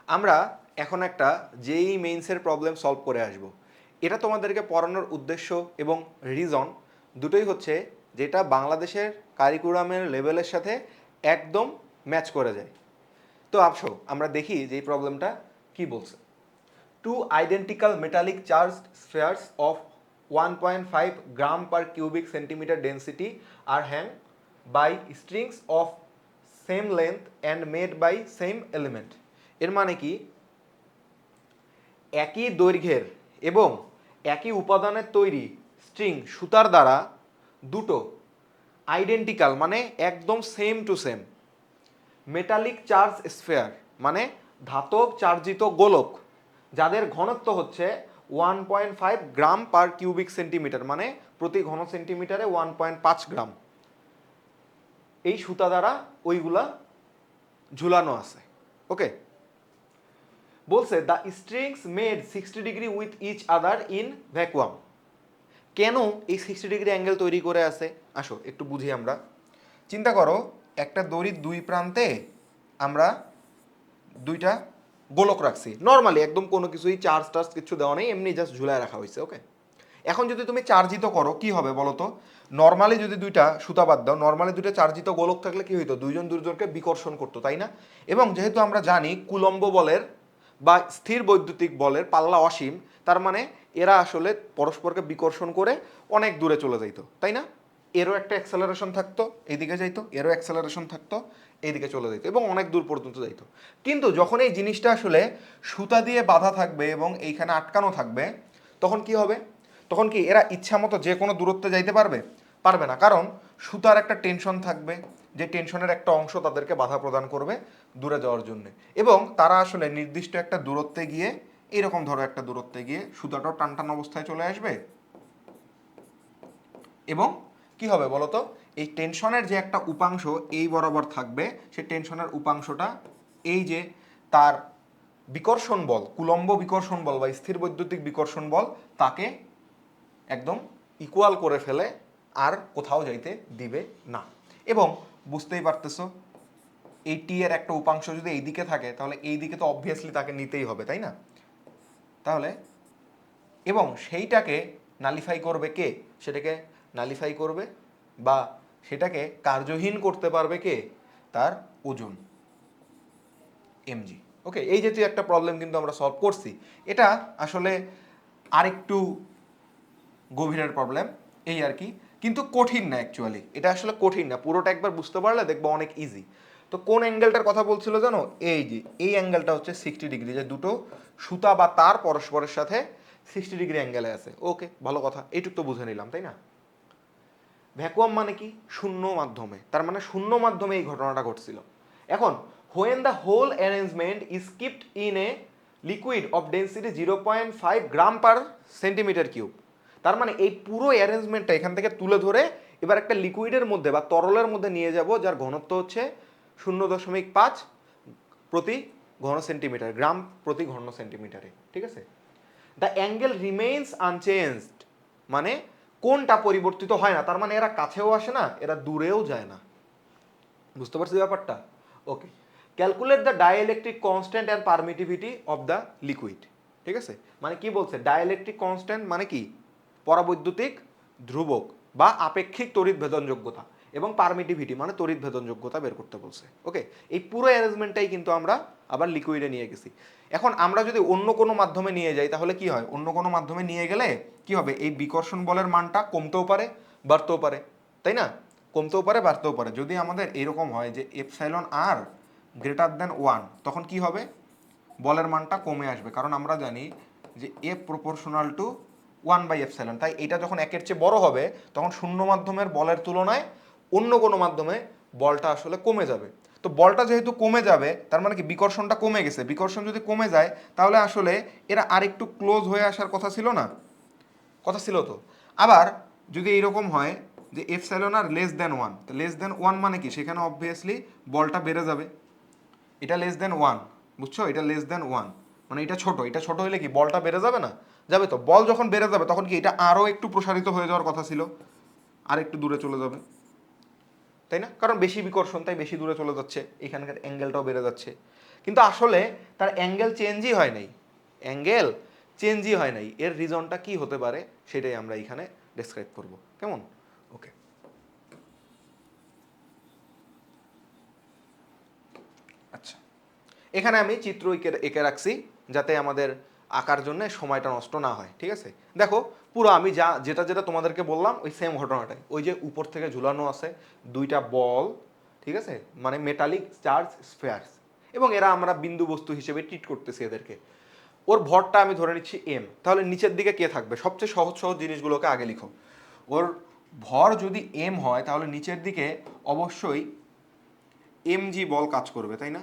আমরা এখন একটা জেই মেইনসের প্রবলেম সলভ করে আসব। এটা তোমাদেরকে পড়ানোর উদ্দেশ্য এবং রিজন দুটোই হচ্ছে যেটা বাংলাদেশের কারিকুলামের লেভেলের সাথে একদম ম্যাচ করে যায়। তো আসো আমরা দেখি যে এই প্রবলেমটা কি বলছে। Two identical metallic charged spheres of 1.5 gram per cubic centimeter density are hung by strings of same length and made by same element. এর মানে কি, একই দৈর্ঘ্যের এবং একই উপাদানের তৈরি স্ট্রিং সুতার দ্বারা দুটো আইডেন্টিক্যাল মানে একদম same to same metallic charge sphere মানে ধাতব চার্জিত গোলক যাদের ঘনত্ব হচ্ছে 1.5 গ্রাম পার কিউবিক সেন্টিমিটার মানে প্রতি ঘন সেন্টিমিটারে 1.5 গ্রাম, এই সুতা দ্বারা ওইগুলা ঝুলানো আছে। ওকে, বলছে the strings made 60 degree with each other in vacuum. কেন এই 60 ডিগ্রি অ্যাঙ্গেল তৈরি করে আছে আসো একটু বুঝি আমরা। চিন্তা করো, একটা দড়ির দুই প্রান্তে আমরা দুইটা গোলক রাখছি, নর্মালি একদম কোনো কিছুই চার্জ টার্জ কিছু দেওয়া নেই, এমনি জাস্ট ঝুলায় রাখা হয়েছে। ওকে, এখন যদি তুমি চার্জিত করো কি হবে বলো তো? নর্মালি যদি দুইটা সুতা বাদ দাও, নর্মালি দুইটা চার্জিত গোলক থাকলে কি হইতো? দুইজন দুজনকে বিকর্ষণ করতো, তাই না? এবং যেহেতু আমরা জানি কুলম্ব বলের বা স্থির বৈদ্যুতিক বলের পাল্লা অসীম, তার মানে এরা আসলে পরস্পরকে বিকর্ষণ করে অনেক দূরে চলে যাইতো, তাই না? এরও একটা অ্যাক্সেলারেশন থাকতো, এইদিকে যাইতো, এরও অ্যাক্সেলারেশন থাকতো, এইদিকে চলে যেত এবং অনেক দূর পর্যন্ত যাইতো। কিন্তু যখন এই জিনিসটা আসলে সুতা দিয়ে বাঁধা থাকবে এবং এইখানে আটকানো থাকবে, তখন কি হবে? তখন কি এরা ইচ্ছা মতো যে কোনো দূরত্বে যাইতে পারবে? পারবে না, কারণ সুতার একটা টেনশন থাকবে, যে টেনশনের একটা অংশ তাদেরকে বাধা প্রদান করবে দূরে যাওয়ার জন্য। এবং তারা আসলে নির্দিষ্ট একটা দূরত্বে গিয়ে, এরকম ধরো একটা দূরত্বে গিয়ে সুতাটাও টান টান অবস্থায় চলে আসবে এবং কি হবে বলতো? এই টেনশনের যে একটা উপাংশ এই বরাবর থাকবে, সেই টেনশনের উপাংশটা এই যে তার বিকর্ষণ বল, কুলম্ব বিকর্ষণ বল বা স্থির বৈদ্যুতিক বিকর্ষণ বল, তাকে একদম ইকুয়াল করে ফেলে, আর কোথাও যাইতে দিবে না। এবং বুঝতেই পারতেছো, এই টি এর একটা উপাংশ যদি এই দিকে থাকে তাহলে এই দিকে তো অবভিয়াসলি তাকে নিতেই হবে, তাই না? তাহলে এবং সেইটাকে নালিফাই করবে কে? সেটাকে নালিফাই করবে বা সেটাকে কার্যহীন করতে পারবে কে? তার ওজন এমজি। ওকে, এই জাতীয় একটা প্রবলেম কিন্তু আমরা সলভ করছি। এটা আসলে আরেকটু গভীরের প্রবলেম, এই আর কি, কিন্তু কঠিন না অ্যাকচুয়ালি। এটা আসলে কঠিন না, পুরোটা একবার বুঝতে পারলে দেখবো অনেক ইজি। তো কোন অ্যাঙ্গেলটার কথা বলছিল জানো? এই যে এই অ্যাঙ্গেলটা হচ্ছে 60 ডিগ্রি, যে দুটো সুতা বা তার পরস্পরের সাথে 60 ডিগ্রি অ্যাঙ্গেলে আছে। ওকে, ভালো কথা, এইটুক তো বুঝে নিলাম, তাই না? ভ্যাকুয়াম মানে কি? শূন্য মাধ্যমে, তার মানে শূন্য মাধ্যমে এই ঘটনাটা ঘটছিল। এখন when the whole arrangement is kept in a liquid of density 0.5 gram per centimetre cube, তার মানে এই পুরো অ্যারেঞ্জমেন্টটা এখান থেকে তুলে ধরে এবার একটা লিকুইডের মধ্যে বা তরলের মধ্যে নিয়ে যাব, যার ঘনত্ব হচ্ছে 0.5 প্রতি ঘন সেন্টিমিটার, গ্রাম প্রতি ঘন সেন্টিমিটারে। ঠিক আছে, দ্য অ্যাঙ্গেল রিমেইনস আনচেঞ্জড মানে কোনটা পরিবর্তিত হয় না, তার মানে এরা কাছেও আসে না, এরা দূরেও যায় না। বুঝতে পারছি ব্যাপারটা? Okay, calculate the dielectric constant and permittivity of the liquid. ঠিক আছে, মানে কি বলছে? ডাইইলেকট্রিক কনস্ট্যান্ট মানে কি? পরাবৈদ্যুতিক ধ্রুবক বা আপেক্ষিক তড়িৎ ভেদনযোগ্যতা, এবং পারমিটিভিটি মানে তড়িৎ ভেদনযোগ্যতা বের করতে বলছে। ওকে, এই পুরো অ্যারেঞ্জমেন্টটাই কিন্তু আমরা আবার লিকুইডে নিয়ে গেছি। এখন আমরা যদি অন্য কোনো মাধ্যমে নিয়ে যাই তাহলে কি হয়? অন্য কোনো মাধ্যমে নিয়ে গেলে কি হবে? এই বিকর্ষণ বলের মানটা কমতেও পারে, বাড়তেও পারে, তাই না? কমতেও পারে, বাড়তেও পারে। যদি আমাদের এরকম হয় যে এপসাইলন আর গ্রেটার দেন 1, তখন কি হবে? বলের মানটা কমে আসবে, কারণ আমরা জানি যে এফ প্রপোর্শনাল টু 1/এপসাইলন। তাই এটা যখন একের চেয়ে বড় হবে তখন শূন্য মাধ্যমের বলের তুলনায় অন্য কোনো মাধ্যমে বলটা আসলে কমে যাবে। তো বলটা যেহেতু কমে যাবে, তার মানে কি বিকর্ষণটা কমে গেছে। বিকর্ষণ যদি কমে যায় তাহলে আসলে এরা আরেকটু ক্লোজ হয়ে আসার কথা ছিল না? কথা ছিল তো। আবার যদি এইরকম হয় যে এপসাইলন আর লেস দেন 1, তো লেস দেন 1 মানে কি? সেখানে অবভিয়াসলি বলটা বেড়ে যাবে। এটা লেস দেন 1, বুঝছো? এটা লেস দেন 1 মানে এটা ছোট, এটা ছোট হলে কি বলটা বেড়ে যাবে না? যাবে তো। বল যখন বেড়ে যাবে তখন কি এটা আরও একটু প্রসারিত হয়ে যাওয়ার কথা ছিল, আর একটু দূরে চলে যাবে, তাই না? কারণ বেশি বিকর্ষণ, তাই বেশি দূরে চলে যাচ্ছে, এখানকার অ্যাঙ্গেলটাও বেড়ে যাচ্ছে। কিন্তু আসলে তার অ্যাঙ্গেল চেঞ্জই হয় নাই, অ্যাঙ্গেল চেঞ্জই হয় নাই। এর রিজনটা কি হতে পারে সেটাই আমরা এখানে ডেসক্রাইব করব। কেমন? ওকে, আচ্ছা, এখানে আমি চিত্র এঁকে রাখছি যাতে আমাদের আঁকার জন্য সময়টা নষ্ট না হয়। ঠিক আছে, দেখো পুরো আমি যেটা যেটা তোমাদেরকে বললাম ওই সেম ঘটনাটাই। ওই যে উপর থেকে ঝুলানো আছে দুইটা বল, ঠিক আছে, মানে মেটালিক চার্জ স্ফেয়ার্স, এবং এরা আমরা বিন্দু বস্তু হিসেবে ট্রিট করতেছি এদেরকে। ওর ভরটা আমি ধরে নিচ্ছি এম, তাহলে নিচের দিকে কে থাকবে? সবচেয়ে সহজ সহজ জিনিসগুলোকে আগে লিখো। ওর ভর যদি এম হয় তাহলে নিচের দিকে অবশ্যই এমজি বল কাজ করবে, তাই না?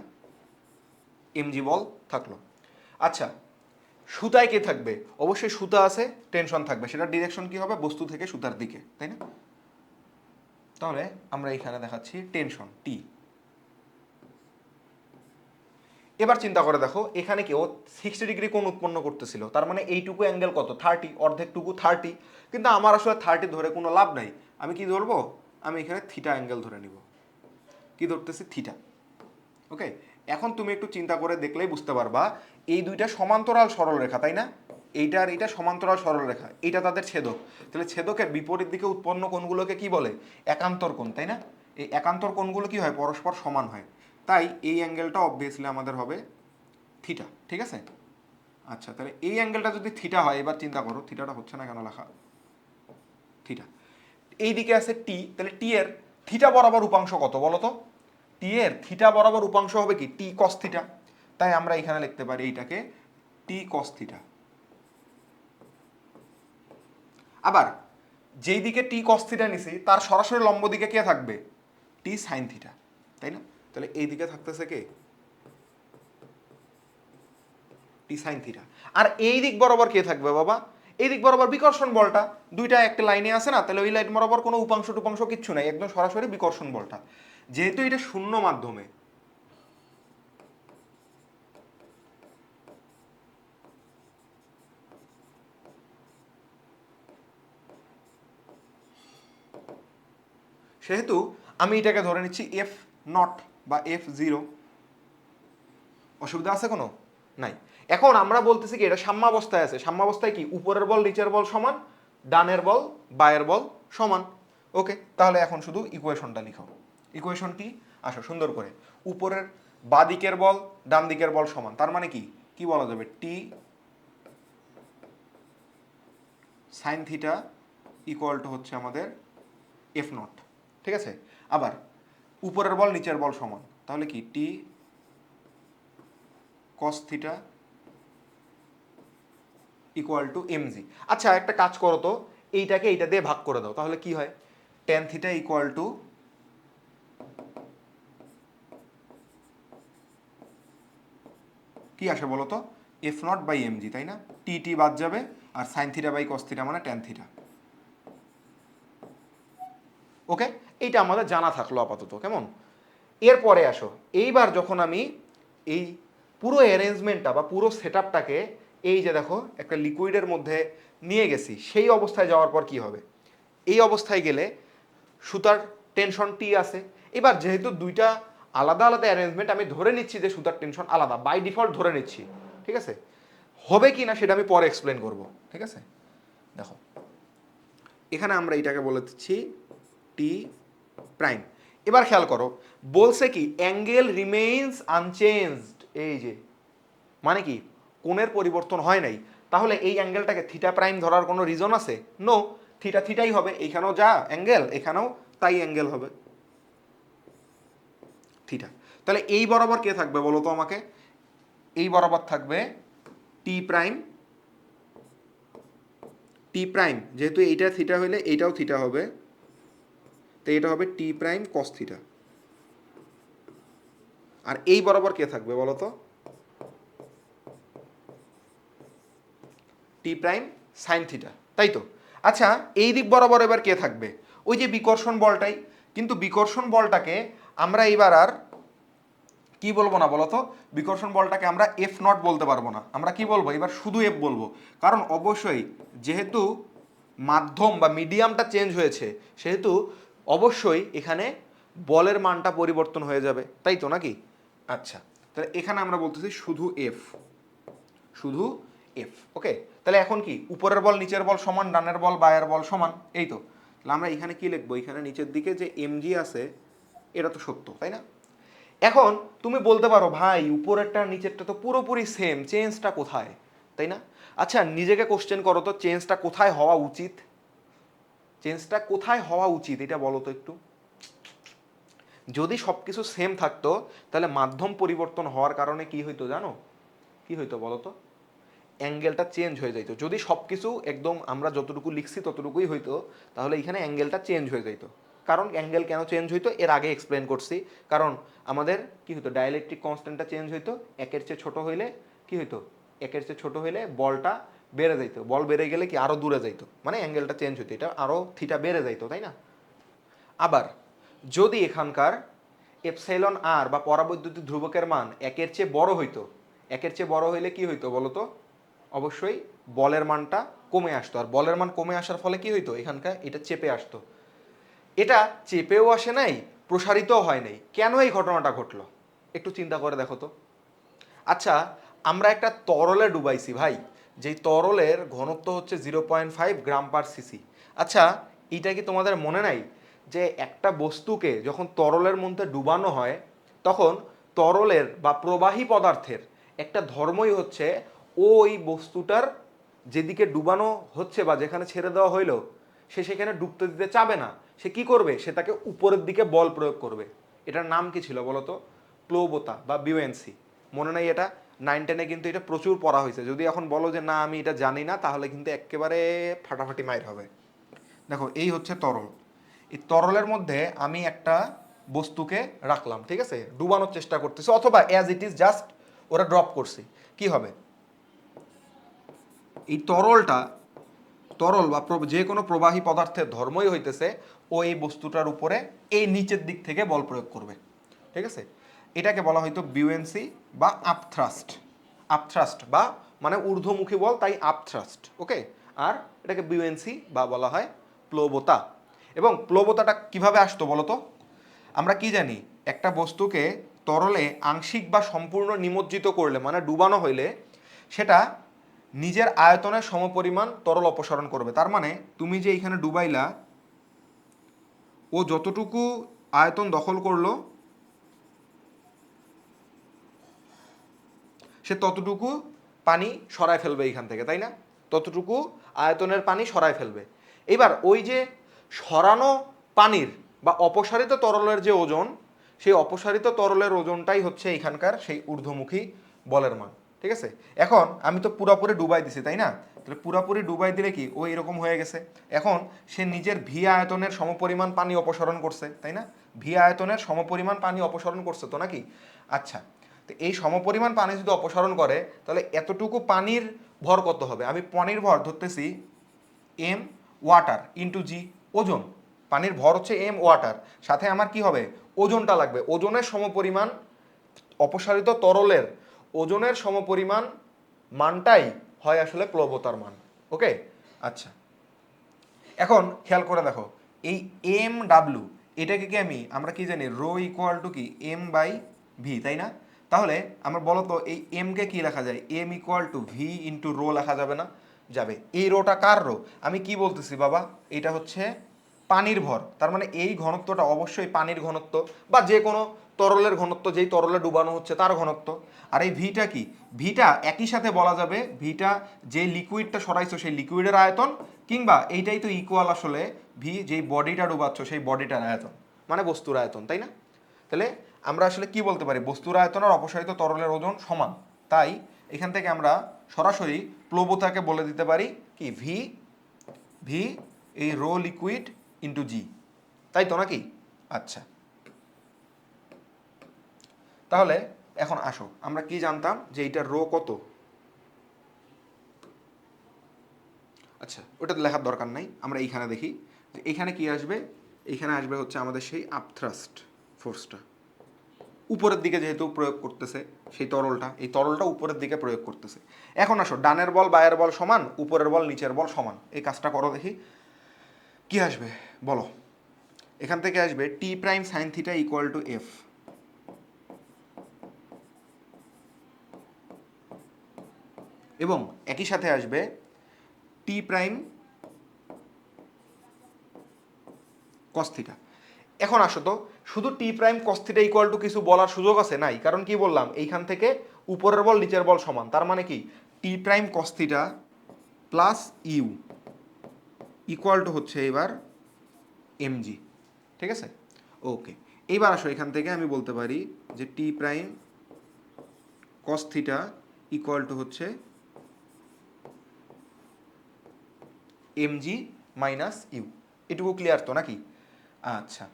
এমজি বল থাকলো। আচ্ছা, সুতায় কে থাকবে? অবশ্যই সুতা আছে, টেনশন থাকবে, সেটার ডিরেকশন কি হবে? বস্তু থেকে সুতার দিকে, তাই না? তাহলে আমরা এখানে দেখাচ্ছি টেনশন টি। এবার চিন্তা করে দেখো এখানে কেউ 60 ডিগ্রি কোণ উৎপন্ন করতেছিল, তার মানে এইটুকু অ্যাঙ্গেল কত? 30, অর্ধেকটুকু 30। কিন্তু আমার আসলে 30 ধরে কোনো লাভ নাই, আমি কি ধরবো? আমি এখানে থিটা অ্যাঙ্গেল ধরে নিব। কি ধরতেছি? থিটা। ওকে, এখন তুমি একটু চিন্তা করে দেখলেই বুঝতে পারবা এই দুইটা সমান্তরাল সরলরেখা, তাই না? এইটা আর এইটা সমান্তরাল সরলরেখা, এইটা তাদের ছেদক। তাহলে ছেদকের বিপরীত দিকে উৎপন্ন কোণগুলোকে কি বলে? একান্তর কোণ, তাই না? এই একান্তর কোণগুলো কি হয়? পরস্পর সমান হয়। তাই এই অ্যাঙ্গেলটা অবভিয়াসলি আমাদের হবে থিটা। ঠিক আছে, আচ্ছা, তাহলে এই অ্যাঙ্গেলটা যদি থিটা হয়, এবার চিন্তা করো থিটাটা হচ্ছে না কেন লেখা? থিটা এই দিকে আছে টি, তাহলে টি এর থিটা বরাবর উপাংশ কত বলো তো? টি এর থিটা বরাবর উপাংশ হবে কি? T cos theta. তাই আমরা এখানে লিখতে পারি এইটাকে টি কস থিটা। আবার যেই দিকে টি কস থিটা নিছি তার সরাসরি লম্ব দিকে কে থাকবে? টি সাইন থিটা, তাই না? তাহলে এই দিকে থাকতেছে কে? টি সাইন থিটা। আর এই দিক বরাবর কে থাকবে বাবা? এই দিক বরাবর বিকর্ষণ বলটা। দুইটা একটা লাইনে আছে না, তাহলে ওই লাইন বরাবর কোনো উপাংশ টুপাংশ কিচ্ছু নাই, একদম সরাসরি বিকর্ষণ বলটা। যেহেতু এটা শূন্য মাধ্যমে, সেহেতু আমি এটাকে ধরে নিচ্ছি এফ নট বা F0। অসুবিধা আছে কোনো? নাই। এখন আমরা বলতেছি কি এটা সাম্যাবস্থায় আছে। সাম্যাবস্থায় কি? উপরের বল নিচের বল সমান, ডানের বল বায়ের বল সমান। ওকে, তাহলে এখন শুধু ইকুয়েশনটা লিখো। ইকুয়েশন কি? আসো সুন্দর করে, উপরের বাঁ দিকের বল ডান দিকের বল সমান, তার মানে কি কি বলা যাবে? টি সাইন থিটা ইকুয়াল টু হচ্ছে আমাদের এফ নট। ঠিক আছে, আবার উপরের বল নিচের বল সমান, তাহলে কি? T cos theta equal to MG. আচ্ছা, একটা কাজ করো তো, এইটাকে এইটা দিয়ে ভাগ করে দাও, তাহলে কি হয়? টেন থিটা ইকুয়াল টু কি আসে বলো তো? এফ নট বাই এমজি, তাই না? টি টি বাদ যাবে, আর sine theta by cos theta মানে টেন থিটা। ওকে, এইটা আমাদের জানা থাকলো আপাতত। কেমন? এরপরে আসো, এইবার যখন আমি এই পুরো অ্যারেঞ্জমেন্টটা বা পুরো সেটআপটাকে এই যে দেখো একটা লিকুইডের মধ্যে নিয়ে গেছি, সেই অবস্থায় যাওয়ার পর কি হবে? এই অবস্থায় গেলে সুতার টেনশন টি আছে। এবার যেহেতু দুইটা আলাদা আলাদা অ্যারেঞ্জমেন্ট, আমি ধরে নিচ্ছি যে সুতার টেনশন আলাদা, বাই ডিফল্ট ধরে নিচ্ছি। ঠিক আছে, হবে কি না সেটা আমি পরে এক্সপ্লেন করব। ঠিক আছে, দেখো এখানে আমরা এটাকে বলে দিচ্ছি টি প্রাইম। এবার খেয়াল করো, বলছে কি অ্যাঙ্গেল রিমেইনস আনচেঞ্জড। এই যে মানে কি? কোণের পরিবর্তন হয় নাই। তাহলে এই অ্যাঙ্গেলটাকে থিটা প্রাইম ধরার কোনো রিজন আছে? নো, থিটা থিটাই হবে। এইখানেও যা অ্যাঙ্গেল এখানেও তাই অ্যাঙ্গেল হবে, থিটা। তাহলে এই বরাবর কে থাকবে বলো তো আমাকে? এই বরাবর থাকবে টি প্রাইম। টি প্রাইম যেহেতু এইটা থিটা হইলে এইটাও থিটা হবে, তো এটা হবে টি প্রাইম কস থিটা। আর এই বরাবর কে থাকবে বলো তো? টি প্রাইম সাইন থিটা, তাই তো? আচ্ছা, এই দিক বরাবর এবার কে থাকবে? ওই যে বিকর্ষণ বলটাই। কিন্তু বিকর্ষণ বলটাকে আমরা এবার আর কি বলবো না বলতো? বিকর্ষণ বলটাকে আমরা এফ নট বলতে পারবো না, আমরা কি বলবো এবার? শুধু এফ বলবো। কারণ অবশ্যই যেহেতু মাধ্যম বা মিডিয়ামটা চেঞ্জ হয়েছে, সেহেতু অবশ্যই এখানে বলের মানটা পরিবর্তন হয়ে যাবে, তাই তো নাকি? আচ্ছা, তাহলে এখানে আমরা বলতেছি শুধু এফ, শুধু এফ। ওকে, তাহলে এখন কি উপরের বল নিচের বল সমান, ডানের বল বায়ের বল সমান, এই তো। তাহলে আমরা এখানে কি লিখবো, এখানে নিচের দিকে যে এমজি আছে এটা তো সত্য, তাই না? এখন তুমি বলতে পারো ভাই উপরেরটা নিচেরটা তো পুরোপুরি সেম, চেঞ্জটা কোথায়, তাই না? আচ্ছা নিজেকে কোশ্চেন করো তো, চেঞ্জটা কোথায় হওয়া উচিত? চেঞ্জটা কোথায় হওয়া উচিত এটা বলো তো একটু। যদি সব কিছু সেম থাকতো তাহলে মাধ্যম পরিবর্তন হওয়ার কারণে কি হইতো জানো? কি হইতো বলো তো? অ্যাঙ্গেলটা চেঞ্জ হয়ে যাইতো। যদি সব কিছু একদম আমরা যতটুকু লিখছি ততটুকুই হইতো, তাহলে এখানে অ্যাঙ্গেলটা চেঞ্জ হয়ে যাইতো। কারণ অ্যাঙ্গেল কেন চেঞ্জ হইতো এর আগে এক্সপ্লেন করছি। কারণ আমাদের কি হতো, ডাইলেকট্রিক কনস্ট্যান্টটা চেঞ্জ হইতো, একের চেয়ে ছোট হইলে কি হইতো, একের চেয়ে ছোট হইলে বলটা বেড়ে যাইতো, বল বেড়ে গেলে কি আরো দূরে যাইতো, মানে অ্যাঙ্গেলটা চেঞ্জ হইতো, এটা আরো থিটা বেড়ে যাইতো, তাই না? আবার যদি এখানকার এপসাইলন আর বা পরাবৈদ্যুতিক ধ্রুবকের মান একের চেয়ে বড় হইতো, একের চেয়ে বড় হইলে কি হইতো বলতো? অবশ্যই বলের মানটা কমে আসতো, আর বলের মান কমে আসার ফলে কি হইতো, এখানকার এটা চেপে আসতো। এটা চেপেও আসে নাই, প্রসারিতও হয় নাই, কেন এই ঘটনাটা ঘটলো একটু চিন্তা করে দেখো তো। আচ্ছা আমরা একটা তরলে ডুবাইছি ভাই, যেই তরলের ঘনত্ব হচ্ছে 0.5 গ্রাম পার সিসি। আচ্ছা এইটা কি তোমাদের মনে নাই যে একটা বস্তুকে যখন তরলের মধ্যে ডুবানো হয় তখন তরলের বা প্রবাহী পদার্থের একটা ধর্মই হচ্ছে ওই বস্তুটার যেদিকে ডুবানো হচ্ছে বা যেখানে ছেড়ে দেওয়া হইলো সে সেখানে ডুবতে দিতে চাবে না, সে কি করবে, সে তাকে উপরের দিকে বল প্রয়োগ করবে। এটার নাম কি ছিল বলতো? প্লোবতা বা বিউএনসি। মনে নাই এটা? 9-10-এ কিন্তু এটা প্রচুর পড়া হয়েছে। যদি এখন বলো যে না আমি এটা জানি না তাহলে কিন্তু একেবারে ফাটাফাটি মাইর হবে। দেখো এই হচ্ছে তরল, এই তরলের মধ্যে আমি একটা বস্তুকে রাখলাম, ঠিক আছে, ডুবানোর চেষ্টা করতেছি অথবা অ্যাজ ইট ইজ জাস্ট ওরা ড্রপ করছি, কি হবে, এই তরলটা, তরল বা যে কোনো প্রবাহী পদার্থের ধর্মই হইতেছে ও এই বস্তুটার উপরে এই নিচের দিক থেকে বল প্রয়োগ করবে, ঠিক আছে। এটাকে বলা হয়তো বিউএনসি বা আপথ্রাস্ট, আপথ্রাস্ট বা মানে ঊর্ধ্বমুখী বল তাই আপথ্রাস্ট, ওকে। আর এটাকে বিউএনসি বা বলা হয় প্লবতা। এবং প্লবতাটা কিভাবে আসতো বলো তো? আমরা কি জানি, একটা বস্তুকে তরলে আংশিক বা সম্পূর্ণ নিমজ্জিত করলে মানে ডুবানো হইলে সেটা নিজের আয়তনের সমপরিমাণ তরল অপসারণ করবে। তার মানে তুমি যে এইখানে ডুবাইলা ও যতটুকু আয়তন দখল করলো সে ততটুকু পানি সরায় ফেলবে এইখান থেকে, তাই না? ততটুকু আয়তনের পানি সরায় ফেলবে। এবার ওই যে সরানো পানির বা অপসারিত তরলের যে ওজন, সেই অপসারিত তরলের ওজনটাই হচ্ছে এখানকার সেই ঊর্ধ্বমুখী বলের মান, ঠিক আছে। এখন আমি তো পুরোপুরি ডুবাই দিছি, তাই না? তাহলে পুরোপুরি ডুবাই দিলে কি ও এরকম হয়ে গেছে। এখন সে নিজের ভি আয়তনের সমপরিমাণ পানি অপসারণ করছে, তাই না? ভি আয়তনের সমপরিমাণ পানি অপসারণ করছে তো নাকি? আচ্ছা, তো এই সমপরিমাণ পানি যদি অপসারণ করে তাহলে এতটুকু পানির ভর কত হবে? আমি পানির ভর ধরতেছি এম ওয়াটার ইন্টু জি, ওজন। পানির ভর হচ্ছে এম ওয়াটার, সাথে আমার কি হবে, ওজনটা লাগবে। ওজনের সমপরিমাণ অপসারিত তরলের ওজনের সমপরিমাণ মানটাই হয় আসলে প্লবতার মান, ওকে। আচ্ছা এখন খেয়াল করে দেখো, এই এম ডাব্লু এটাকে কি আমরা কি জানি, রো ইকুয়াল টু কি এম বাই ভি, তাই না? তাহলে আমরা বলো তো এই এম কে কি লেখা যায়, M equal to V into rho লেখা যাবে না? যাবে। এই রোটা কার রো? আমি কি বলতেছি বাবা, এটা হচ্ছে পানির ভর, তার মানে এই ঘনত্বটা অবশ্যই পানির ঘনত্ব বা যে কোনো তরলের ঘনত্ব, যেই তরলে ডুবানো হচ্ছে তার ঘনত্ব। আর এই ভিটা কি, ভিটা একই সাথে বলা যাবে ভিটা যে লিকুইডটা সরাইছো সেই লিকুইডের আয়তন, কিংবা এইটাই তো ইকুয়াল আসলে ভি যেই বডিটা ডুবাচ্ছ সেই বডিটার আয়তন, মানে বস্তুর আয়তন, তাই না? তাহলে আমরা আসলে কি বলতে পারি, বস্তুর আয়তন আর অপসারিত তরলের ওজন সমান। তাই এখান থেকে আমরা সরাসরি প্লবতাকে বলে দিতে পারি কি ভি, ভি এই রো লিকুইড ইন্টু জি, তাই তো নাকি? আচ্ছা তাহলে এখন আসো আমরা কি জানতাম যে এইটার রো কত। আচ্ছা ওটা তো লেখার দরকার নাই, আমরা এইখানে দেখি যে এইখানে কি আসবে, এইখানে আসবে হচ্ছে আমাদের সেই আপথ্রাস্ট ফোর্সটা উপরের দিকে যেহেতু প্রয়োগ করতেছে সেই তরলটা, এই তরলটা উপরের দিকে প্রয়োগ করতেছে। এখন আসো ডানের বল বায়ের বল সমান, উপরের বল নিচের বল সমান, এই কাজটা করো দেখি কি আসবে বলো। এখান থেকে আসবে T prime sine theta equal to F, এবং একই সাথে আসবে টি প্রাইম কস থিটা। এখন আসো তো, শুধু T prime cos theta equal to কিছু বলার সুযোগ আছে? নাই, কারণ কি বললাম, এইখান থেকে উপরের বল নিচের বল সমান, তার মানে কি T prime cos theta plus U equal to হচ্ছে এবার এমজি। ঠিক আছে, ওকে। এইবার আসো, এখান থেকে আমি বলতে পারি যে T prime cos theta equal to হচ্ছে এমজি মাইনাস ইউ। এটুকু ক্লিয়ার তো নাকি? আচ্ছা,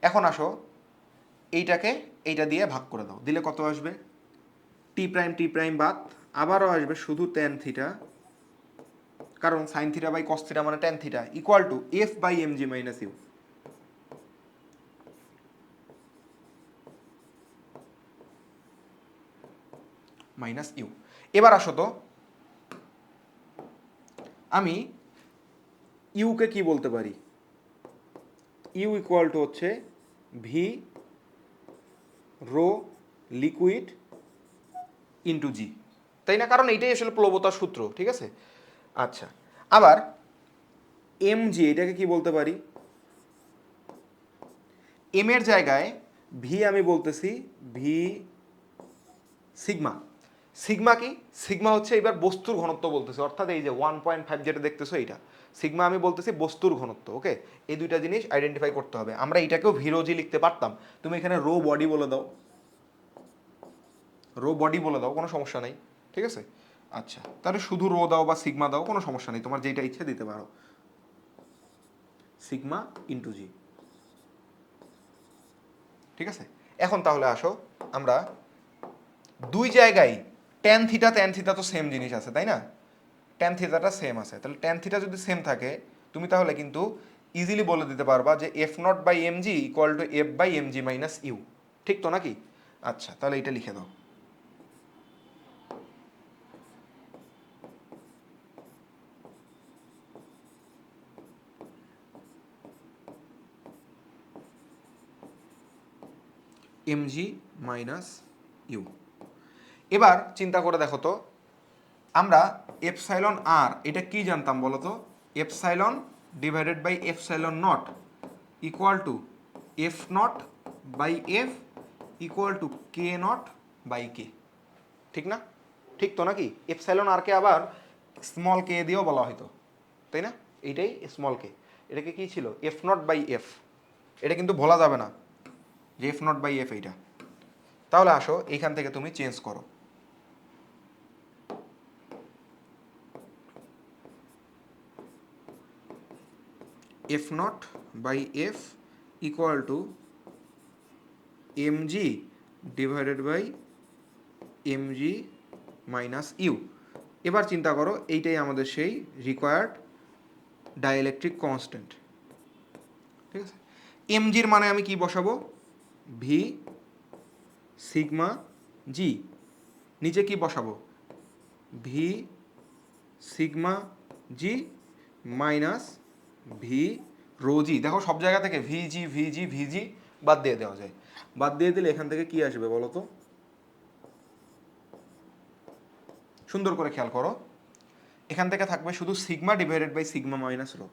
এখন আসো এইটাকে এইটা দিয়ে ভাগ করে দাও, দিলে কত আসবে? টি প্রাইম বাদ, আবারও আসবে শুধু ট্যান থিটা, কারণ sine theta by cos theta মানে tan theta, equal to F by MG minus U. Minus U. এবার আসো তো, আমি ইউকে কি বলতে পারি? ইউ ইকুয়াল টু হচ্ছে V rho liquid into G, তাই না? কারণ এইটাই আসলে প্লবতার সূত্র, ঠিক আছে? আচ্ছা, আবার এম জি এটাকে কি বলতে পারি? এম এর জায়গায় ভি আমি বলতেছি ভি সিগমা। সিগমা কি? সিগমা হচ্ছে এবার বস্তুর ঘনত্ব বলতেছে, অর্থাৎ এই যে 1.5 যেটা দেখতেছো এইটা সিগমা, আমি বলতেছি বস্তুর ঘনত্ব। ওকে, এই দুইটা জিনিস আইডেন্টিফাই করতে হবে। আমরা এটাকেও ভিরোজি লিখতে পারতাম, তুমি এখানে রো বডি বলে দাও, রো বডি বলে দাও, কোনো সমস্যা নেই। ঠিক আছে, আচ্ছা, তাহলে শুধু রো দাও বা সিগমা দাও, কোনো সমস্যা নেই, তোমার যেটা ইচ্ছে দিতে পারো। সিগমা ইন্টু জি। ঠিক আছে, এখন তাহলে আসো, আমরা দুই জায়গায় ট্যান থিটা তো সেম জিনিস আছে, তাই না? ট্যান থিটাটা সেম আছে, তাহলে ট্যান থিটা যদি সেম থাকে, তুমি তাহলে কিন্তু ইজিলি বলে দিতে পারবা যে F naught by M G equal to F by M G minus U. ঠিক তো নাকি? আচ্ছা, তাহলে এটা লিখে দাও। M G minus U. এবার চিন্তা করে দেখো তো, আমরা এপসাইলন আর এটা কি জানতাম বলো তো? Epsilon divided by epsilon naught equal to F naught by F equal to K naught by K. ঠিক না? ঠিক তো নাকি? এপসাইলন আর কে আবার স্মল কে দিয়েও বলা হয়তো, তাই না? এইটাই স্মল কে। এটাকে কি ছিল? F naught by F. এটা কিন্তু বলা যাবে না যে এফ নট বাই এফ এইটা। তাহলে আসো এইখান থেকে তুমি চেঞ্জ করো, F naught by F equal to M G divided by M G minus U. এবার চিন্তা করো, এইটাই আমাদের সেই রিকোয়ার্ড ডাইইলেকট্রিক কনস্ট্যান্ট। ঠিক আছে, এম জির মানে আমি কি বসাবো? ভি সিগমা জি, নিচে কি বসাবো? ভি সিগমা জি মাইনাস ভি রো জি। দেখো সব জায়গা থেকে ভিজি ভিজি ভিজি বাদ দিয়ে দেওয়া যায়, বাদ দিয়ে দিলে এখান থেকে কি আসবে বলো তো? সুন্দর করে খেয়াল করো, এখান থেকে থাকবে শুধু sigma divided by sigma minus rho,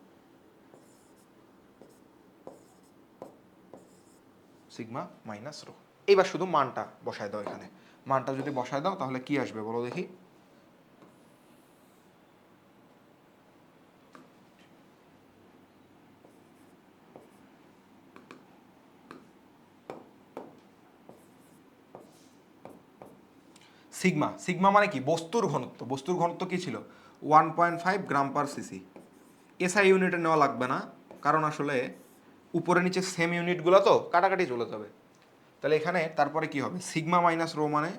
sigma minus rho. এইবার শুধু মানটা বসায় দাও এখানে, মানটা যদি বসায় দাও তাহলে কি আসবে বলো দেখি? সিগমা, সিগমা মানে কি? বস্তুর ঘনত্ব। বস্তুর ঘনত্ব কি ছিল? 1.5 গ্রাম পার সিসি। এসআই ইউনিটে নেওয়া লাগবে না, কারণ আসলে উপরে নিচে সেম ইউনিটগুলো তো কাটাকাটি চলে যাবে। তাহলে এখানে তারপরে কি হবে? সিগমা মাইনাস রো মানে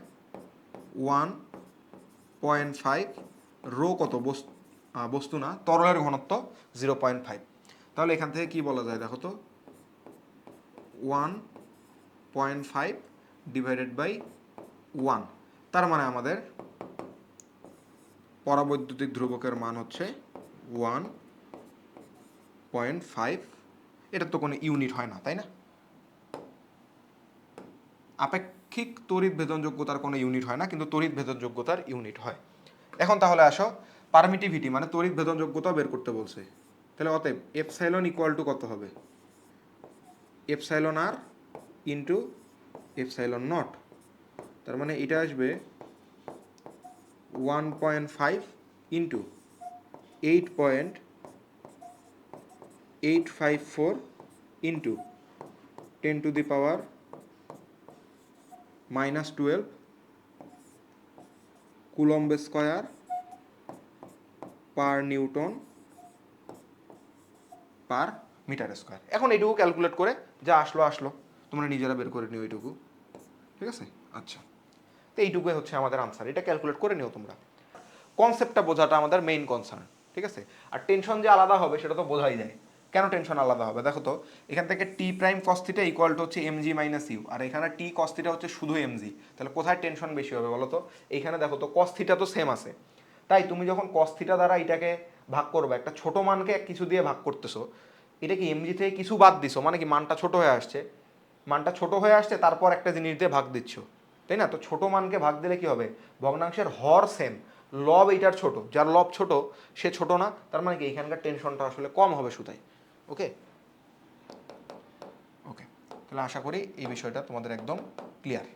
1.5, রো কত? বস্তু না, তরলের ঘনত্ব 0.5। তাহলে এখান থেকে কি বলা যায় দেখো তো? 1.5 ডিভাইডেড বাই 1, তার মানে আমাদের পরাবৈদ্যুতিক ধ্রুবকের মান হচ্ছে 1.5 এটার তো কোনো ইউনিট হয় না, তাই না? আপেক্ষিক তড়িৎ ভেদনযোগ্যতার কোনো ইউনিট হয় না, কিন্তু তড়িৎ ভেদনযোগ্যতার ইউনিট হয়। এখন তাহলে আসো পারমিটিভিটি মানে তড়িৎ ভেদনযোগ্যতা বের করতে বলছে। তাহলে অতএব এপসাইলন ইকুয়াল টু কত হবে? Epsilon R into epsilon naught. তার মানে এটা আসবে 1.5 into 8.854 into 10⁻⁻12 coulomb square per newton per metre square. এখন এইটুকু ক্যালকুলেট করে যা আসলো তোমরা নিজেরা বের করে নিও এইটুকু, ঠিক আছে? আচ্ছা, তো এইটুকুই হচ্ছে আমাদের আনসার, এটা ক্যালকুলেট করে নিও তোমরা। কনসেপ্টটা বোঝাটা আমাদের মেইন কনসার্ন, ঠিক আছে? আর টেনশন যে আলাদা হবে সেটা তো বোঝাই যায়। কেন টেনশন আলাদা হবে দেখো তো, এখান থেকে T prime cos theta equal to হচ্ছে এমজি মাইনাস ইউ, আর এখানে টি কস থিটা হচ্ছে শুধু এমজি। তাহলে কোথায় টেনশন বেশি হবে বলো তো? এইখানে দেখো তো কস থিটা তো সেম আছে, তাই তুমি যখন কস থিটা দ্বারা এটাকে ভাগ করবে, একটা ছোট মানকে কিছু দিয়ে ভাগ করতেছো, এটা কি এমজি থেকে কিছু বাদ দিছো, মানে কি মানটা ছোট হয়ে আসছে, মানটা ছোট হয়ে আসছে, তারপর একটা জিনিস দিয়ে ভাগ দিচ্ছ, তাই না? তো ছোট মানকে ভাগ দিলে কি হবে? ভগ্নাংশের হর সেম, লব এইটার ছোট, যার লব ছোট সে ছোট না, তার মানে কি এখানকার টেনশনটা আসলে কম হবে সুতায়। ওকে ওকে, তাহলে আশা করি এই বিষয়টা তোমাদের একদম ক্লিয়ার।